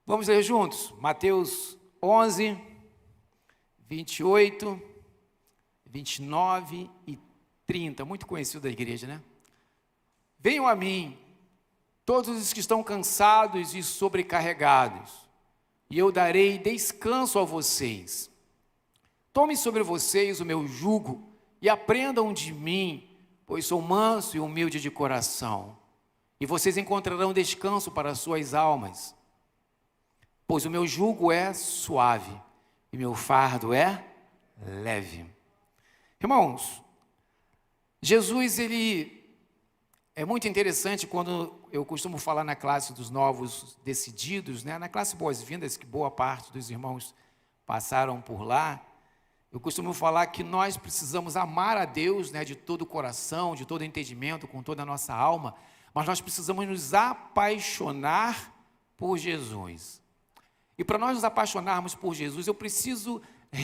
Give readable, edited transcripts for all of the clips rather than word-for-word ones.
Vamos ler juntos? Mateus 11, 28, 29 e 30. Muito conhecido da igreja, né? Venham a mim, todos os que estão cansados e sobrecarregados, e eu darei descanso a vocês. Tomem sobre vocês o meu jugo e aprendam de mim, pois sou manso e humilde de coração, e vocês encontrarão descanso para as suas almas. Pois o meu jugo é suave e meu fardo é leve. Irmãos, Jesus, ele é muito interessante quando eu costumo falar na classe dos novos decididos, né? Na classe boas-vindas, que boa parte dos irmãos passaram por lá. Eu costumo falar que nós precisamos amar a Deus, né, de todo o coração, de todo o entendimento, com toda a nossa alma, mas nós precisamos nos apaixonar por Jesus. E para nós nos apaixonarmos por Jesus, eu preciso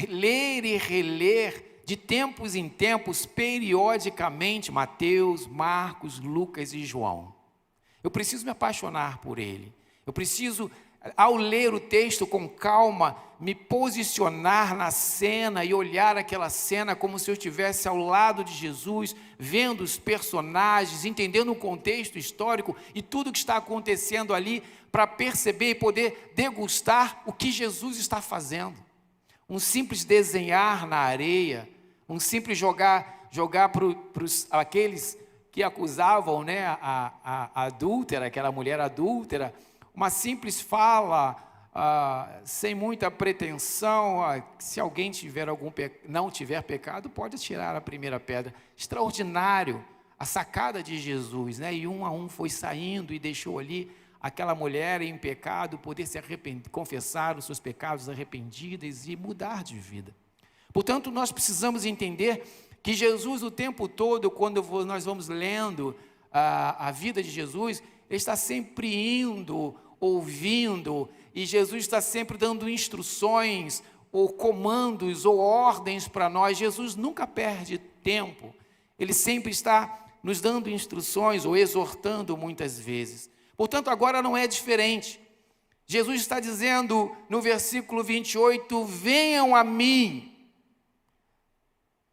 ler e reler de tempos em tempos, periodicamente, Mateus, Marcos, Lucas e João. Eu preciso me apaixonar por ele. Eu preciso, ao ler o texto com calma, me posicionar na cena e olhar aquela cena como se eu estivesse ao lado de Jesus, vendo os personagens, entendendo o contexto histórico e tudo que está acontecendo ali, para perceber e poder degustar o que Jesus está fazendo. Um simples desenhar na areia, um simples jogar para aqueles que acusavam, né, a adúltera, aquela mulher adúltera, uma simples fala, sem muita pretensão, se alguém tiver não tiver pecado, pode tirar a primeira pedra. Extraordinário a sacada de Jesus, né? E um a um foi saindo e deixou ali aquela mulher em pecado poder se arrepender, confessar os seus pecados arrependidos e mudar de vida. Portanto, nós precisamos entender que Jesus o tempo todo, quando nós vamos lendo a vida de Jesus, ele está sempre indo, ouvindo, e Jesus está sempre dando instruções, ou comandos, ou ordens para nós. Jesus nunca perde tempo, ele sempre está nos dando instruções, ou exortando muitas vezes. Portanto, agora não é diferente. Jesus está dizendo no versículo 28, venham a mim.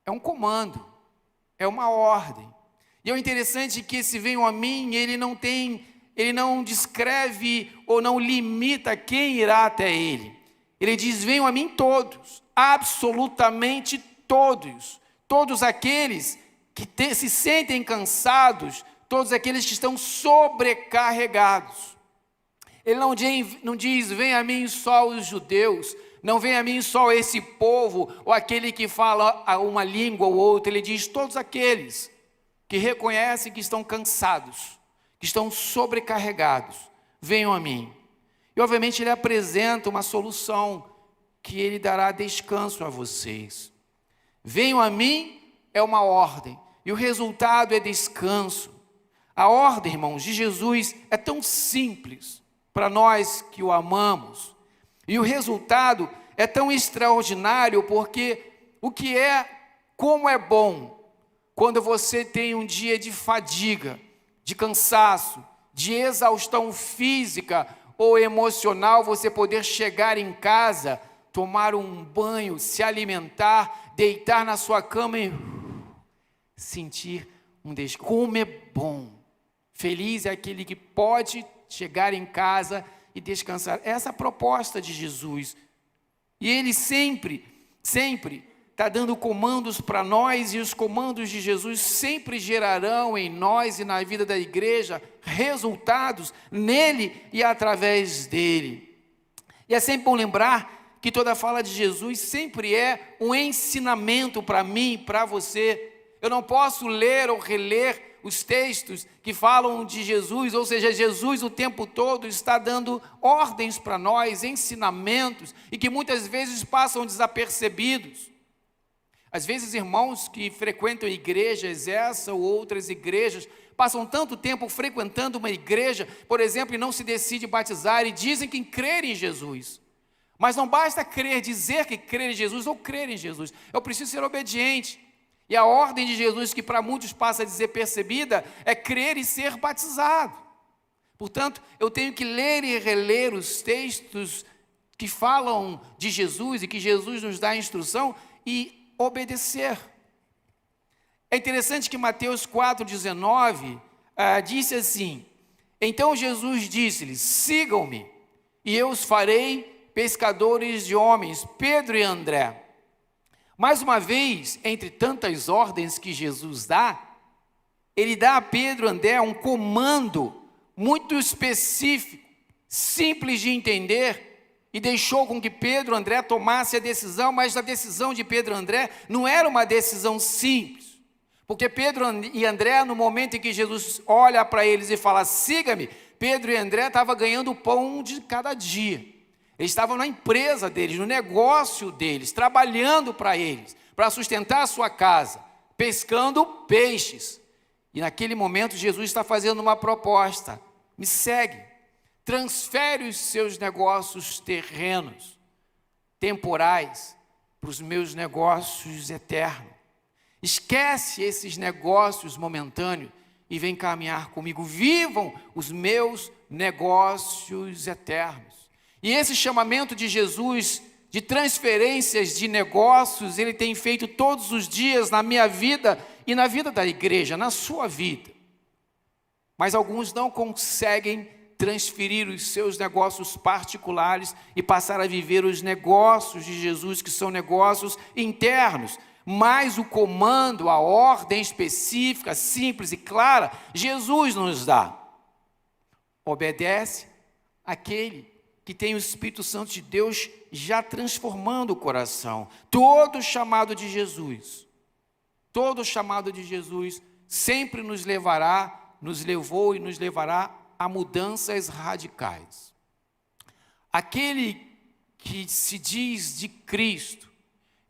É um comando, é uma ordem. E é interessante que esse venham a mim, ele não descreve ou não limita quem irá até ele. Ele diz, venham a mim todos, absolutamente todos. Todos aqueles que se sentem cansados, todos aqueles que estão sobrecarregados. Ele não diz, vem a mim só os judeus, não vem a mim só esse povo, ou aquele que fala uma língua ou outra. Ele diz, todos aqueles que reconhecem que estão cansados, que estão sobrecarregados, venham a mim. E obviamente ele apresenta uma solução, que ele dará descanso a vocês. Venham a mim é uma ordem, e o resultado é descanso. A ordem, irmãos, de Jesus é tão simples para nós que o amamos, e o resultado é tão extraordinário, porque como é bom quando você tem um dia de fadiga, de cansaço, de exaustão física ou emocional, você poder chegar em casa, tomar um banho, se alimentar, deitar na sua cama e sentir um descanso. Como é bom! Feliz é aquele que pode chegar em casa e descansar. Essa é a proposta de Jesus. E ele sempre está dando comandos para nós, e os comandos de Jesus sempre gerarão em nós e na vida da igreja resultados nele e através dele. E é sempre bom lembrar que toda fala de Jesus sempre é um ensinamento para mim e para você. Eu não posso ler ou reler os textos que falam de Jesus, ou seja, Jesus o tempo todo está dando ordens para nós, ensinamentos, e que muitas vezes passam desapercebidos. Às vezes, irmãos que frequentam igrejas, essa ou outras igrejas, passam tanto tempo frequentando uma igreja, por exemplo, e não se decide batizar, e dizem que crerem em Jesus. Mas não basta dizer que crer em Jesus ou crer em Jesus. Eu preciso ser obediente. E a ordem de Jesus, que para muitos passa a dizer percebida, é crer e ser batizado. Portanto, eu tenho que ler e reler os textos que falam de Jesus e que Jesus nos dá a instrução e obedecer. É interessante que Mateus 4,19 disse assim: então Jesus disse-lhes: sigam-me, e eu os farei pescadores de homens. Pedro e André. Mais uma vez, entre tantas ordens que Jesus dá, ele dá a Pedro e André um comando muito específico, simples de entender, e deixou com que Pedro e André tomasse a decisão, mas a decisão de Pedro e André não era uma decisão simples, porque Pedro e André, no momento em que Jesus olha para eles e fala: siga-me, Pedro e André estavam ganhando o pão de cada dia. Eles estavam na empresa deles, no negócio deles, trabalhando para eles, para sustentar a sua casa, pescando peixes. E naquele momento Jesus está fazendo uma proposta: me segue, transfere os seus negócios terrenos, temporais, para os meus negócios eternos. Esquece esses negócios momentâneos e vem caminhar comigo. Vivam os meus negócios eternos. E esse chamamento de Jesus, de transferências de negócios, ele tem feito todos os dias na minha vida e na vida da igreja, na sua vida. Mas alguns não conseguem transferir os seus negócios particulares e passar a viver os negócios de Jesus, que são negócios internos. Mas o comando, a ordem específica, simples e clara, Jesus nos dá. Obedece àquele que tem o Espírito Santo de Deus já transformando o coração. Todo chamado de Jesus sempre nos levou e nos levará a mudanças radicais. Aquele que se diz de Cristo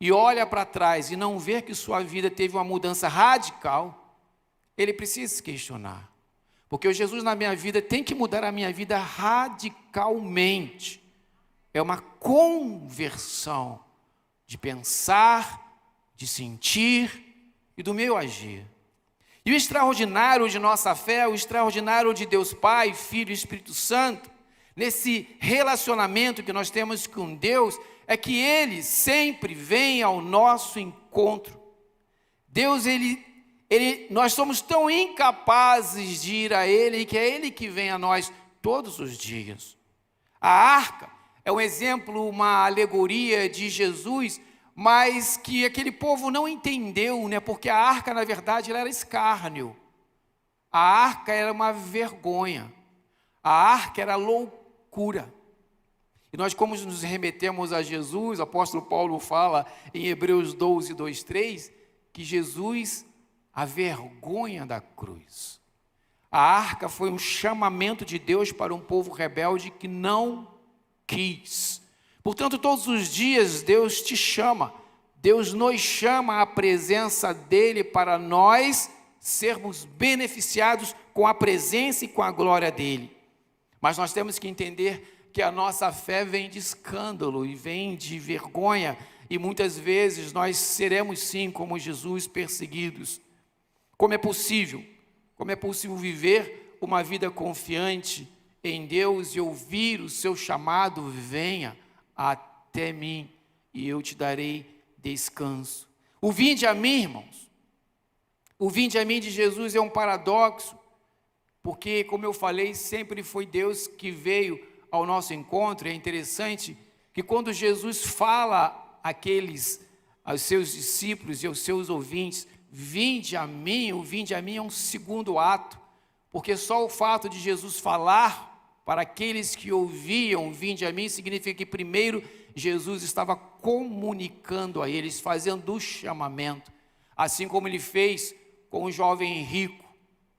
e olha para trás e não vê que sua vida teve uma mudança radical, ele precisa se questionar. Porque o Jesus na minha vida tem que mudar a minha vida radicalmente. É uma conversão de pensar, de sentir e do meu agir. E o extraordinário de nossa fé, o extraordinário de Deus Pai, Filho e Espírito Santo, nesse relacionamento que nós temos com Deus, é que Ele sempre vem ao nosso encontro. Deus, nós somos tão incapazes de ir a Ele, que é Ele que vem a nós todos os dias. A arca é um exemplo, uma alegoria de Jesus, mas que aquele povo não entendeu, né? Porque a arca, na verdade, ela era escárnio. A arca era uma vergonha. A arca era loucura. E nós, como nos remetemos a Jesus, o apóstolo Paulo fala em Hebreus 12, 2, 3, que Jesus, a vergonha da cruz. A arca foi um chamamento de Deus para um povo rebelde que não quis. Portanto, todos os dias Deus te chama, Deus nos chama à presença dEle para nós sermos beneficiados com a presença e com a glória dEle. Mas nós temos que entender que a nossa fé vem de escândalo e vem de vergonha, e muitas vezes nós seremos sim, como Jesus, perseguidos. Como é possível viver uma vida confiante em Deus e ouvir o seu chamado: venha até mim e eu te darei descanso. O vinde a mim, irmãos, o vinde a mim de Jesus é um paradoxo, porque, como eu falei, sempre foi Deus que veio ao nosso encontro. É interessante que quando Jesus fala aos seus discípulos e aos seus ouvintes: vinde a mim, o vinde a mim é um segundo ato, porque só o fato de Jesus falar para aqueles que ouviam vinde a mim significa que primeiro Jesus estava comunicando a eles, fazendo o chamamento, assim como ele fez com o jovem rico.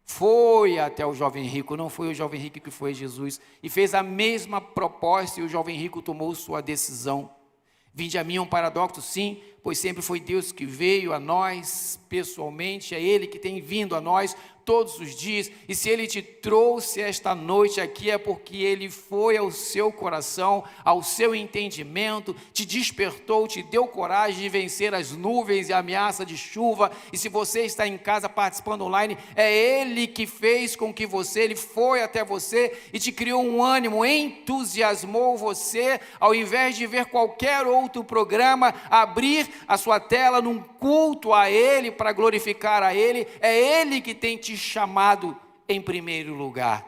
Foi até o jovem rico, não foi o jovem rico que foi Jesus, e fez a mesma proposta, e o jovem rico tomou sua decisão. Vinde a mim é um paradoxo, sim, pois sempre foi Deus que veio a nós pessoalmente, é Ele que tem vindo a nós todos os dias, e se Ele te trouxe esta noite aqui, é porque Ele foi ao seu coração, ao seu entendimento, te despertou, te deu coragem de vencer as nuvens e a ameaça de chuva. E se você está em casa participando online, é Ele que fez com que Ele foi até você e te criou um ânimo, entusiasmou você, ao invés de ver qualquer outro programa, abrir a sua tela num culto a Ele, para glorificar a Ele. É Ele que tem te chamado em primeiro lugar.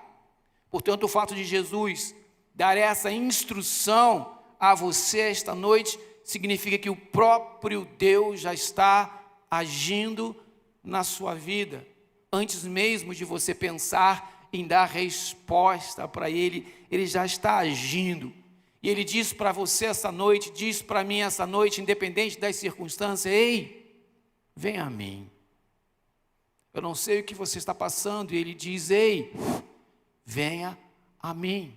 Portanto, o fato de Jesus dar essa instrução a você esta noite, significa que o próprio Deus já está agindo na sua vida, antes mesmo de você pensar em dar resposta para Ele, Ele já está agindo. E Ele diz para você essa noite, diz para mim essa noite, independente das circunstâncias: ei, vem a mim. Eu não sei o que você está passando, e Ele diz: ei, venha a mim.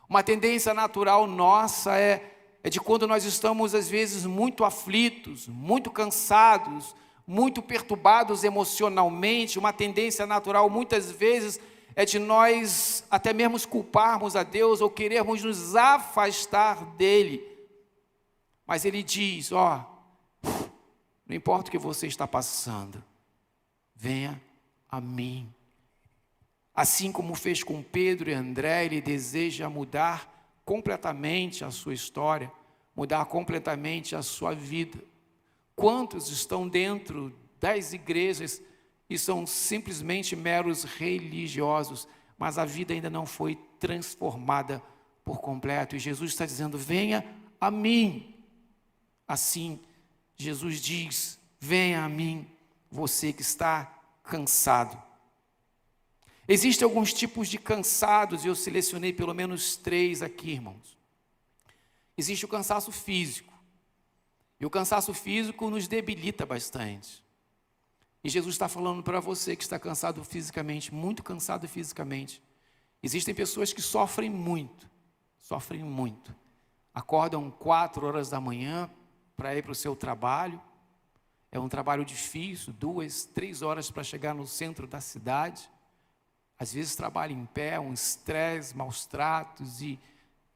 Uma tendência natural nossa é de quando nós estamos às vezes muito aflitos, muito cansados, muito perturbados emocionalmente. Uma tendência natural muitas vezes é de nós até mesmo culparmos a Deus ou querermos nos afastar dEle. Mas Ele diz: ó, não importa o que você está passando, venha a mim. Assim como fez com Pedro e André, Ele deseja mudar completamente a sua história, mudar completamente a sua vida. Quantos estão dentro das igrejas e são simplesmente meros religiosos, mas a vida ainda não foi transformada por completo? E Jesus está dizendo: venha a mim. Assim, Jesus diz: venha a mim, você que está cansado. Existem alguns tipos de cansados, e eu selecionei pelo menos 3 aqui, irmãos. Existe o cansaço físico, e o cansaço físico nos debilita bastante. E Jesus está falando para você que está cansado fisicamente, muito cansado fisicamente. Existem pessoas que sofrem muito, acordam 4 horas da manhã para ir para o seu trabalho. É um trabalho difícil, 2, 3 horas para chegar no centro da cidade. Às vezes trabalha em pé, um estresse, maus tratos, e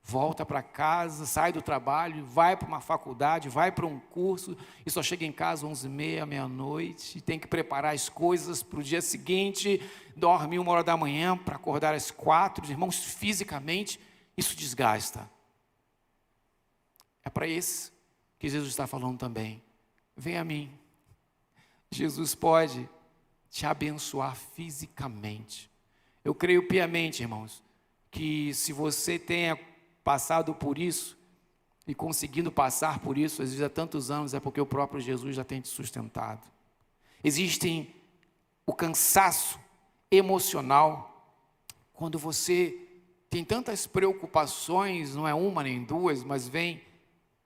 volta para casa, sai do trabalho, vai para uma faculdade, vai para um curso, e só chega em casa 11h30, meia-noite, e tem que preparar as coisas para o dia seguinte, dorme 1 hora da manhã para acordar às 4. Irmãos, fisicamente, isso desgasta. É para esse que Jesus está falando também: vem a mim. Jesus pode te abençoar fisicamente. Eu creio piamente, irmãos, que se você tenha passado por isso e conseguindo passar por isso, às vezes há tantos anos, é porque o próprio Jesus já tem te sustentado. Existem o cansaço emocional, quando você tem tantas preocupações, não é uma nem 2, mas vem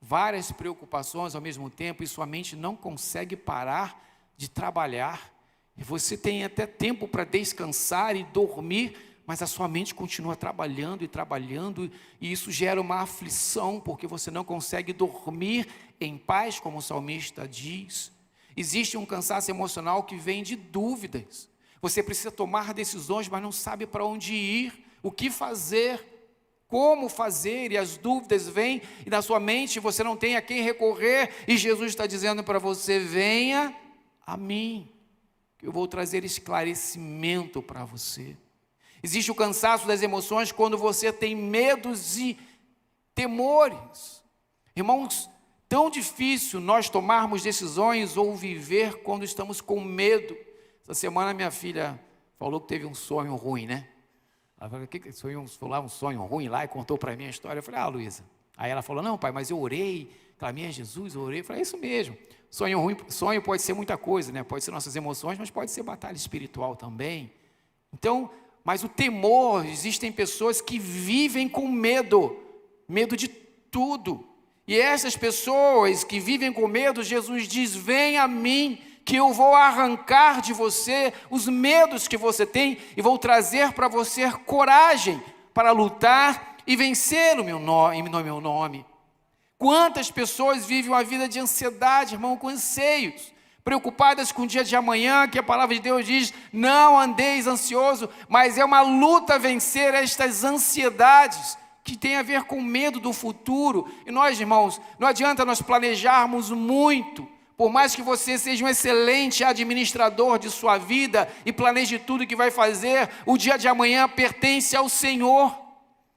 várias preocupações ao mesmo tempo, e sua mente não consegue parar de trabalhar, e você tem até tempo para descansar e dormir, mas a sua mente continua trabalhando e trabalhando, e isso gera uma aflição, porque você não consegue dormir em paz, como o salmista diz. Existe um cansaço emocional que vem de dúvidas. Você precisa tomar decisões, mas não sabe para onde ir, o que fazer, como fazer, e as dúvidas vêm, e na sua mente você não tem a quem recorrer, e Jesus está dizendo para você: venha a mim, que eu vou trazer esclarecimento para você. Existe o cansaço das emoções quando você tem medos e temores. Irmãos, tão difícil nós tomarmos decisões ou viver quando estamos com medo. Essa semana minha filha falou que teve um sonho ruim, né? Ela falou: que sonho? Foi lá um sonho ruim lá, e contou para mim a história. Eu falei: Luísa. Aí ela falou: não, pai, mas eu orei, clamei a Jesus, eu orei. Eu falei: é isso mesmo. Sonho ruim, sonho pode ser muita coisa, né? Pode ser nossas emoções, mas pode ser batalha espiritual também. Então, mas o temor, existem pessoas que vivem com medo de tudo. E essas pessoas que vivem com medo, Jesus diz: vem a mim, que eu vou arrancar de você os medos que você tem, e vou trazer para você coragem para lutar e vencer no meu nome. Quantas pessoas vivem uma vida de ansiedade, irmão, com anseios, preocupadas com o dia de amanhã, que a palavra de Deus diz, não andeis ansioso, mas é uma luta vencer estas ansiedades, que tem a ver com medo do futuro. E nós, irmãos, não adianta nós planejarmos muito, por mais que você seja um excelente administrador de sua vida e planeje tudo que vai fazer, o dia de amanhã pertence ao Senhor.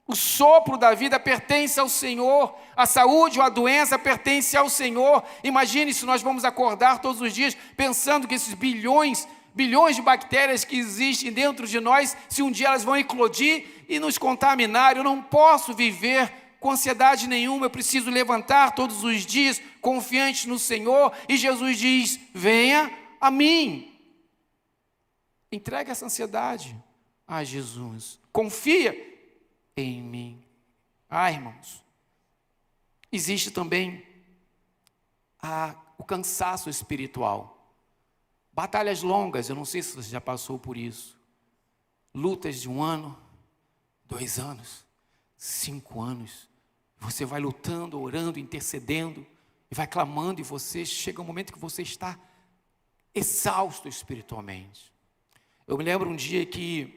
O sopro da vida pertence ao Senhor, a saúde ou a doença pertence ao Senhor. Imagine se nós vamos acordar todos os dias pensando que esses bilhões de bactérias que existem dentro de nós, se um dia elas vão eclodir e nos contaminar. Eu não posso viver com ansiedade nenhuma, eu preciso levantar todos os dias confiante no Senhor, e Jesus diz, venha a mim. Entrega essa ansiedade a Jesus, confia em mim. Irmãos, existe também o cansaço espiritual, batalhas longas. Eu não sei se você já passou por isso, lutas de 1 ano, 2 anos, 5 anos, você vai lutando, orando, intercedendo, e vai clamando, e você chega um momento que você está exausto espiritualmente. Eu me lembro um dia que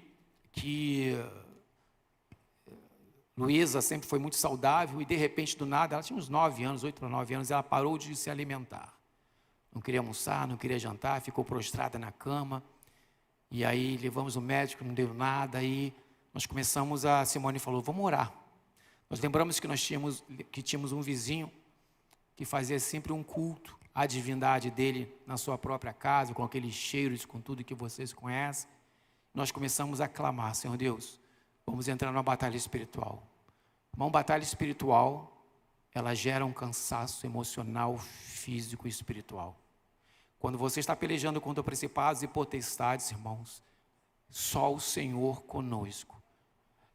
Luísa sempre foi muito saudável e de repente do nada, ela tinha uns 9 anos, 8 para 9 anos, ela parou de se alimentar. Não queria almoçar, não queria jantar, ficou prostrada na cama. E aí levamos o médico, não deu nada, aí nós começamos, Simone falou, vamos orar. Nós lembramos que tínhamos um vizinho que fazia sempre um culto à divindade dele na sua própria casa, com aqueles cheiros, com tudo que vocês conhecem. Nós começamos a clamar, Senhor Deus, vamos entrar numa batalha espiritual. Uma batalha espiritual, ela gera um cansaço emocional, físico e espiritual. Quando você está pelejando contra principados e potestades, irmãos, só o Senhor conosco.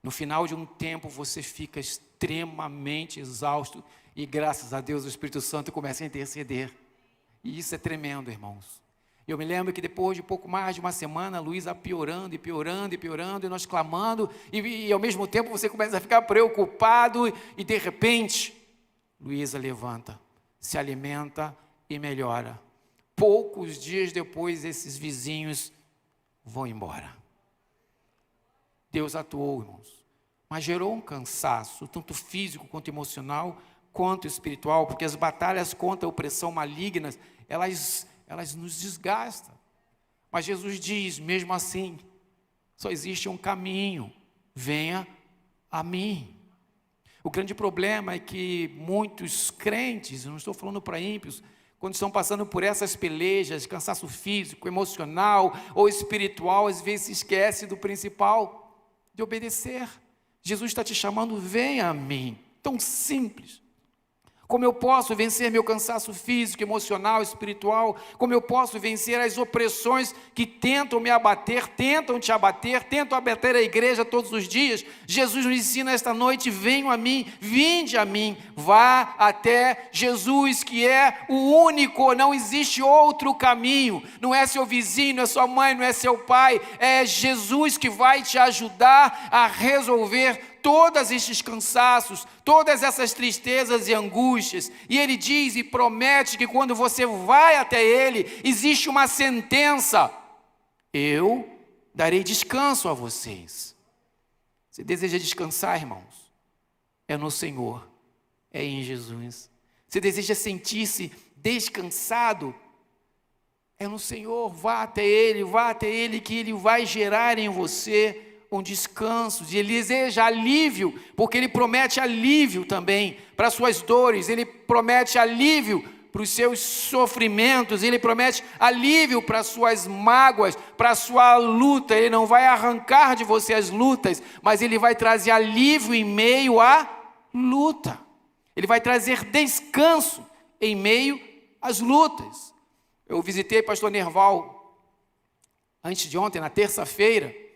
No final de um tempo, você fica extremamente exausto e, graças a Deus, o Espírito Santo começa a interceder. E isso é tremendo, irmãos. Eu me lembro que depois de pouco mais de uma semana, a Luísa piorando, e nós clamando, e ao mesmo tempo você começa a ficar preocupado, e de repente, Luísa levanta, se alimenta e melhora. Poucos dias depois, esses vizinhos vão embora. Deus atuou, irmãos, mas gerou um cansaço, tanto físico quanto emocional, quanto espiritual, porque as batalhas contra a opressão maligna, elas nos desgastam. Mas Jesus diz, mesmo assim, só existe um caminho, venha a mim. O grande problema é que muitos crentes, eu não estou falando para ímpios, quando estão passando por essas pelejas, cansaço físico, emocional ou espiritual, às vezes se esquece do principal, de obedecer. Jesus está te chamando, venha a mim. Tão simples. Como eu posso vencer meu cansaço físico, emocional, espiritual? Como eu posso vencer as opressões que tentam me abater, tentam te abater, tentam abater a igreja todos os dias? Jesus nos ensina esta noite, venham a mim, vinde a mim, vá até Jesus, que é o único, não existe outro caminho. Não é seu vizinho, não é sua mãe, não é seu pai, é Jesus que vai te ajudar a resolver todos estes cansaços, todas essas tristezas e angústias. E ele diz e promete que quando você vai até ele, existe uma sentença: eu darei descanso a vocês. Você deseja descansar, irmãos? É no Senhor, é em Jesus. Você deseja sentir-se descansado? É no Senhor. Vá até ele, que ele vai gerar em você um descanso. Ele deseja alívio, porque ele promete alívio também para as suas dores, ele promete alívio para os seus sofrimentos, ele promete alívio para as suas mágoas, para a sua luta. Ele não vai arrancar de você as lutas, mas ele vai trazer alívio em meio à luta. Ele vai trazer descanso em meio às lutas. Eu visitei o pastor Nerval antes de ontem, na terça-feira,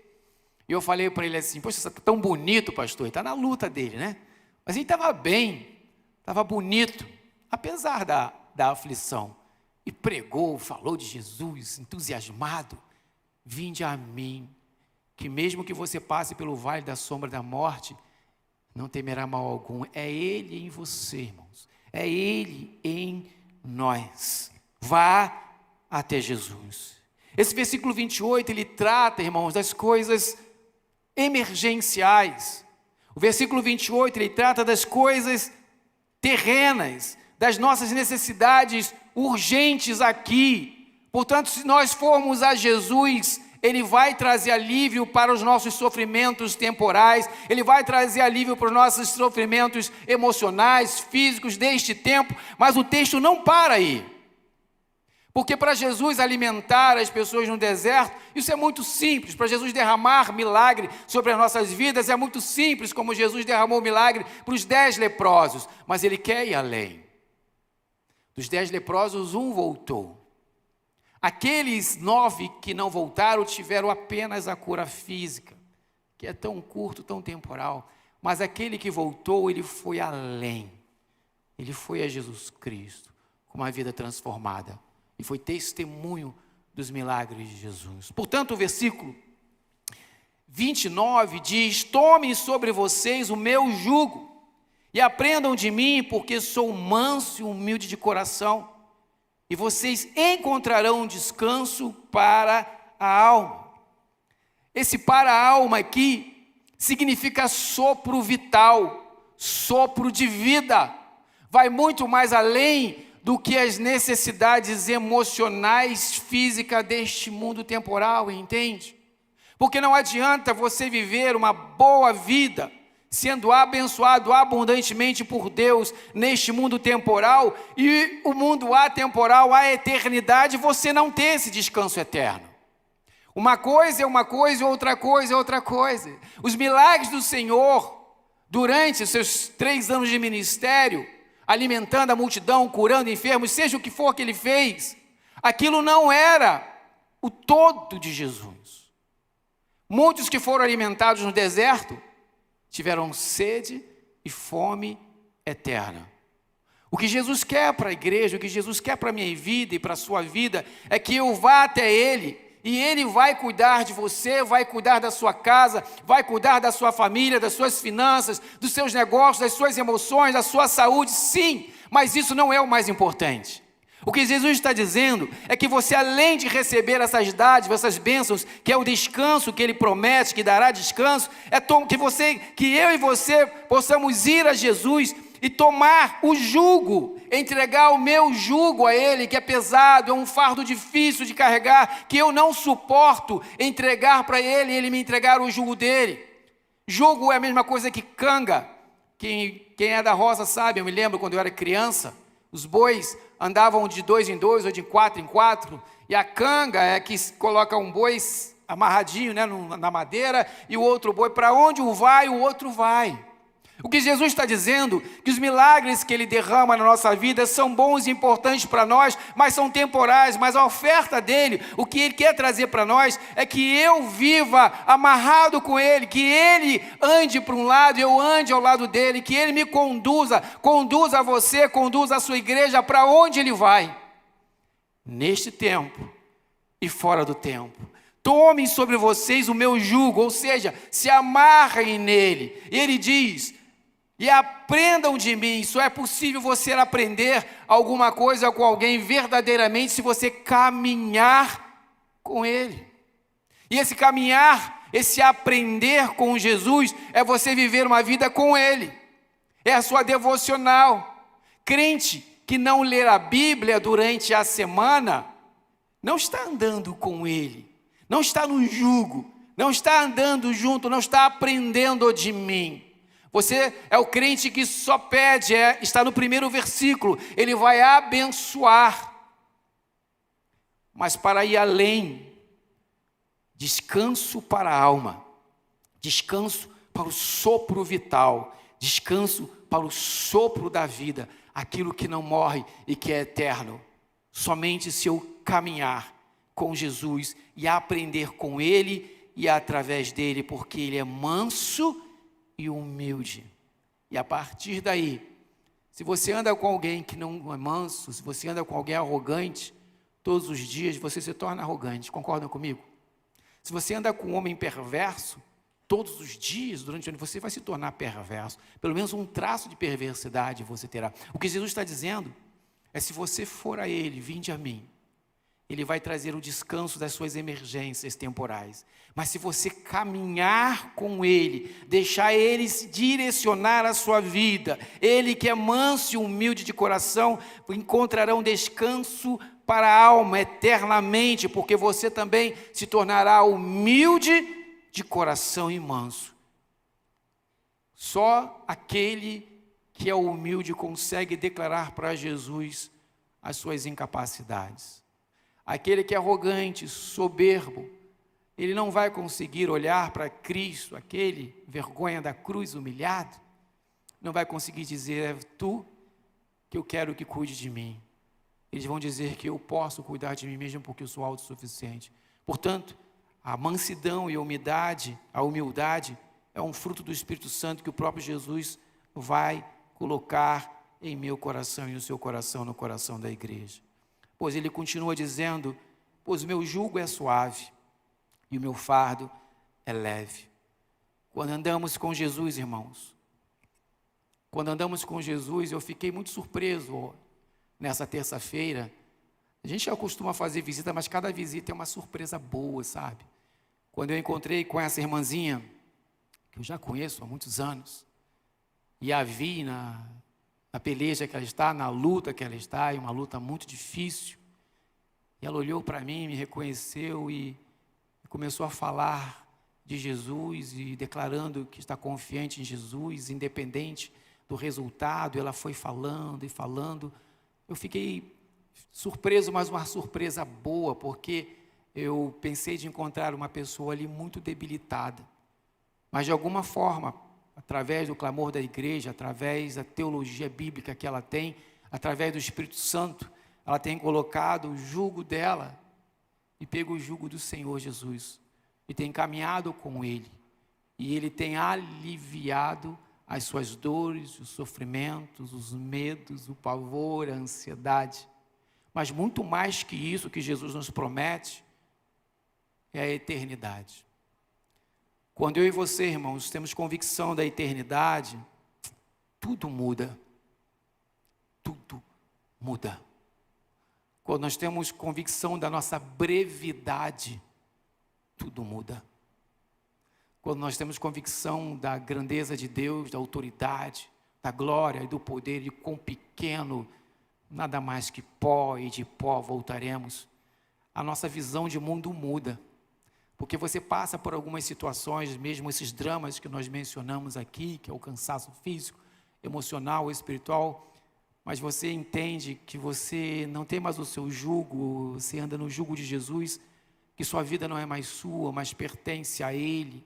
e eu falei para ele assim, poxa, você está tão bonito, pastor. Ele está na luta dele, né? Mas ele estava bem, estava bonito, apesar da aflição. E pregou, falou de Jesus, entusiasmado. Vinde a mim, que mesmo que você passe pelo vale da sombra da morte, não temerá mal algum. É Ele em você, irmãos. É Ele em nós. Vá até Jesus. Esse versículo 28, ele trata, irmãos, das coisas emergenciais. O versículo 28, ele trata das coisas terrenas, das nossas necessidades urgentes aqui. Portanto, se nós formos a Jesus, Ele vai trazer alívio para os nossos sofrimentos temporais, Ele vai trazer alívio para os nossos sofrimentos emocionais, físicos deste tempo, mas o texto não para aí. Porque para Jesus alimentar as pessoas no deserto, isso é muito simples. Para Jesus derramar milagre sobre as nossas vidas, é muito simples, como Jesus derramou milagre para os 10 leprosos. Mas Ele quer ir além. Dos 10 leprosos, um voltou. Aqueles 9 que não voltaram tiveram apenas a cura física, que é tão curto, tão temporal. Mas aquele que voltou, ele foi além. Ele foi a Jesus Cristo, com uma vida transformada. E foi testemunho dos milagres de Jesus. Portanto, o versículo 29 diz: tomem sobre vocês o meu jugo e aprendam de mim, porque sou manso e humilde de coração, e vocês encontrarão descanso para a alma. Esse para a alma aqui significa sopro vital, sopro de vida. Vai muito mais além do que as necessidades emocionais, físicas deste mundo temporal, entende? Porque não adianta você viver uma boa vida, sendo abençoado abundantemente por Deus neste mundo temporal, e o mundo atemporal, a eternidade, você não ter esse descanso eterno. Uma coisa é uma coisa, outra coisa é outra coisa. Os milagres do Senhor, durante os seus 3 anos de ministério, alimentando a multidão, curando enfermos, seja o que for que Ele fez, aquilo não era o todo de Jesus. Muitos que foram alimentados no deserto tiveram sede e fome eterna. O que Jesus quer para a igreja, o que Jesus quer para a minha vida e para a sua vida, é que eu vá até Ele, e Ele vai cuidar de você, vai cuidar da sua casa, vai cuidar da sua família, das suas finanças, dos seus negócios, das suas emoções, da sua saúde, sim, mas isso não é o mais importante. O que Jesus está dizendo é que você, além de receber essas dádivas, essas bênçãos, que é o descanso que Ele promete, que dará descanso, que eu e você possamos ir a Jesus e tomar o jugo, entregar o meu jugo a Ele, que é pesado, é um fardo difícil de carregar, que eu não suporto, entregar para Ele e Ele me entregar o jugo dele. Jugo é a mesma coisa que canga. Quem é da roça sabe, eu me lembro quando eu era criança, os bois andavam de 2 em 2 ou de 4 em 4, e a canga é que coloca um boi amarradinho, né, na madeira, e o outro boi, para onde um vai, o outro vai. O que Jesus está dizendo, que os milagres que Ele derrama na nossa vida são bons e importantes para nós, mas são temporais, mas a oferta dEle, o que Ele quer trazer para nós, é que eu viva amarrado com Ele, que Ele ande para um lado, eu ande ao lado dEle, que Ele me conduza você, conduza a sua igreja para onde Ele vai, neste tempo e fora do tempo. Tomem sobre vocês o meu jugo, ou seja, se amarrem nele. E Ele diz: e aprendam de mim. Só é possível você aprender alguma coisa com alguém verdadeiramente se você caminhar com Ele. E esse caminhar, esse aprender com Jesus, é você viver uma vida com Ele. É a sua devocional. Crente que não ler a Bíblia durante a semana, não está andando com Ele, não está no jugo, não está andando junto, não está aprendendo de mim. Você é o crente que só pede, está no primeiro versículo, Ele vai abençoar. Mas para ir além, descanso para a alma, descanso para o sopro vital, descanso para o sopro da vida, aquilo que não morre e que é eterno. Somente se eu caminhar com Jesus e aprender com Ele e através dele, porque Ele é manso e humilde. E a partir daí, se você anda com alguém que não é manso, se você anda com alguém arrogante, todos os dias você se torna arrogante, concordam comigo? Se você anda com um homem perverso, todos os dias, durante o ano, você vai se tornar perverso. Pelo menos um traço de perversidade você terá. O que Jesus está dizendo é: se você for a Ele, vinde a mim, Ele vai trazer o descanso das suas emergências temporais. Mas se você caminhar com Ele, deixar Ele direcionar a sua vida, Ele que é manso e humilde de coração, encontrarão descanso para a alma eternamente, porque você também se tornará humilde de coração e manso. Só aquele que é humilde consegue declarar para Jesus as suas incapacidades. Aquele que é arrogante, soberbo, ele não vai conseguir olhar para Cristo, aquele vergonha da cruz, humilhado, não vai conseguir dizer: é tu que eu quero que cuide de mim. Eles vão dizer que eu posso cuidar de mim mesmo porque eu sou autossuficiente. Portanto, a mansidão e a humildade é um fruto do Espírito Santo que o próprio Jesus vai colocar em meu coração e no seu coração, no coração da igreja. Pois ele continua dizendo: pois o meu jugo é suave e o meu fardo é leve. Quando andamos com Jesus, irmãos, quando andamos com Jesus, eu fiquei muito surpreso nessa terça-feira. A gente já costuma fazer visita, mas cada visita é uma surpresa boa, sabe? Quando eu encontrei com essa irmãzinha, que eu já conheço há muitos anos, e a vi na peleja que ela está, na luta que ela está, e uma luta muito difícil. E ela olhou para mim, me reconheceu e começou a falar de Jesus e declarando que está confiante em Jesus, independente do resultado. Ela foi falando e falando. Eu fiquei surpreso, mas uma surpresa boa, porque eu pensei de encontrar uma pessoa ali muito debilitada. Mas de alguma forma, através do clamor da igreja, através da teologia bíblica que ela tem, através do Espírito Santo, ela tem colocado o jugo dela e pego o jugo do Senhor Jesus e tem caminhado com Ele, e Ele tem aliviado as suas dores, os sofrimentos, os medos, o pavor, a ansiedade. Mas muito mais que isso que Jesus nos promete é a eternidade. Quando eu e você, irmãos, temos convicção da eternidade, tudo muda. Tudo muda. Quando nós temos convicção da nossa brevidade, tudo muda. Quando nós temos convicção da grandeza de Deus, da autoridade, da glória e do poder, e quão pequeno, nada mais que pó, e de pó voltaremos, a nossa visão de mundo muda. Porque você passa por algumas situações, mesmo esses dramas que nós mencionamos aqui, que é o cansaço físico, emocional, espiritual, mas você entende que você não tem mais o seu jugo, você anda no jugo de Jesus, que sua vida não é mais sua, mas pertence a Ele,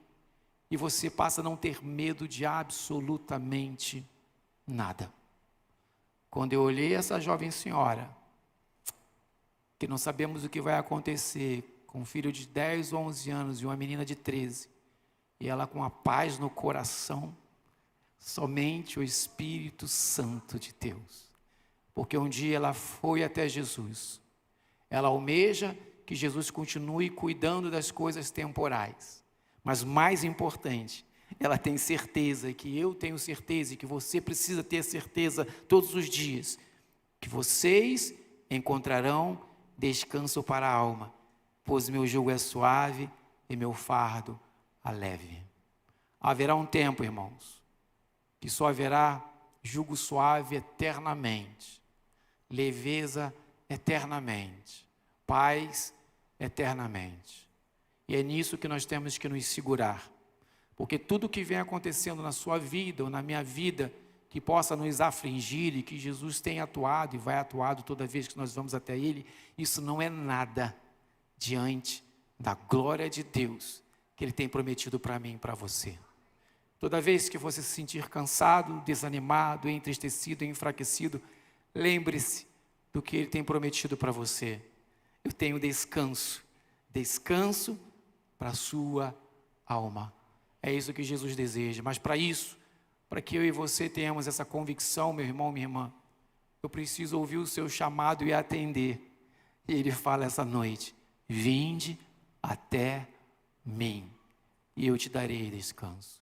e você passa a não ter medo de absolutamente nada. Quando eu olhei essa jovem senhora, que não sabemos o que vai acontecer, com um filho de 10 ou 11 anos e uma menina de 13, e ela com a paz no coração, somente o Espírito Santo de Deus. Porque um dia ela foi até Jesus, ela almeja que Jesus continue cuidando das coisas temporais, mas mais importante, ela tem certeza, que eu tenho certeza, e que você precisa ter certeza todos os dias, que vocês encontrarão descanso para a alma, pois meu jugo é suave e meu fardo é leve. Haverá um tempo, irmãos, que só haverá jugo suave eternamente, leveza eternamente, paz eternamente. E é nisso que nós temos que nos segurar, porque tudo que vem acontecendo na sua vida ou na minha vida, que possa nos afligir e que Jesus tem atuado e vai atuado toda vez que nós vamos até Ele, isso não é nada diante da glória de Deus que Ele tem prometido para mim e para você. Toda vez que você se sentir cansado, desanimado, entristecido, enfraquecido, lembre-se do que Ele tem prometido para você. Eu tenho descanso para a sua alma. É isso que Jesus deseja, mas para isso, para que eu e você tenhamos essa convicção, meu irmão, minha irmã, eu preciso ouvir o seu chamado e atender. E Ele fala essa noite: vinde até mim, e eu te darei descanso.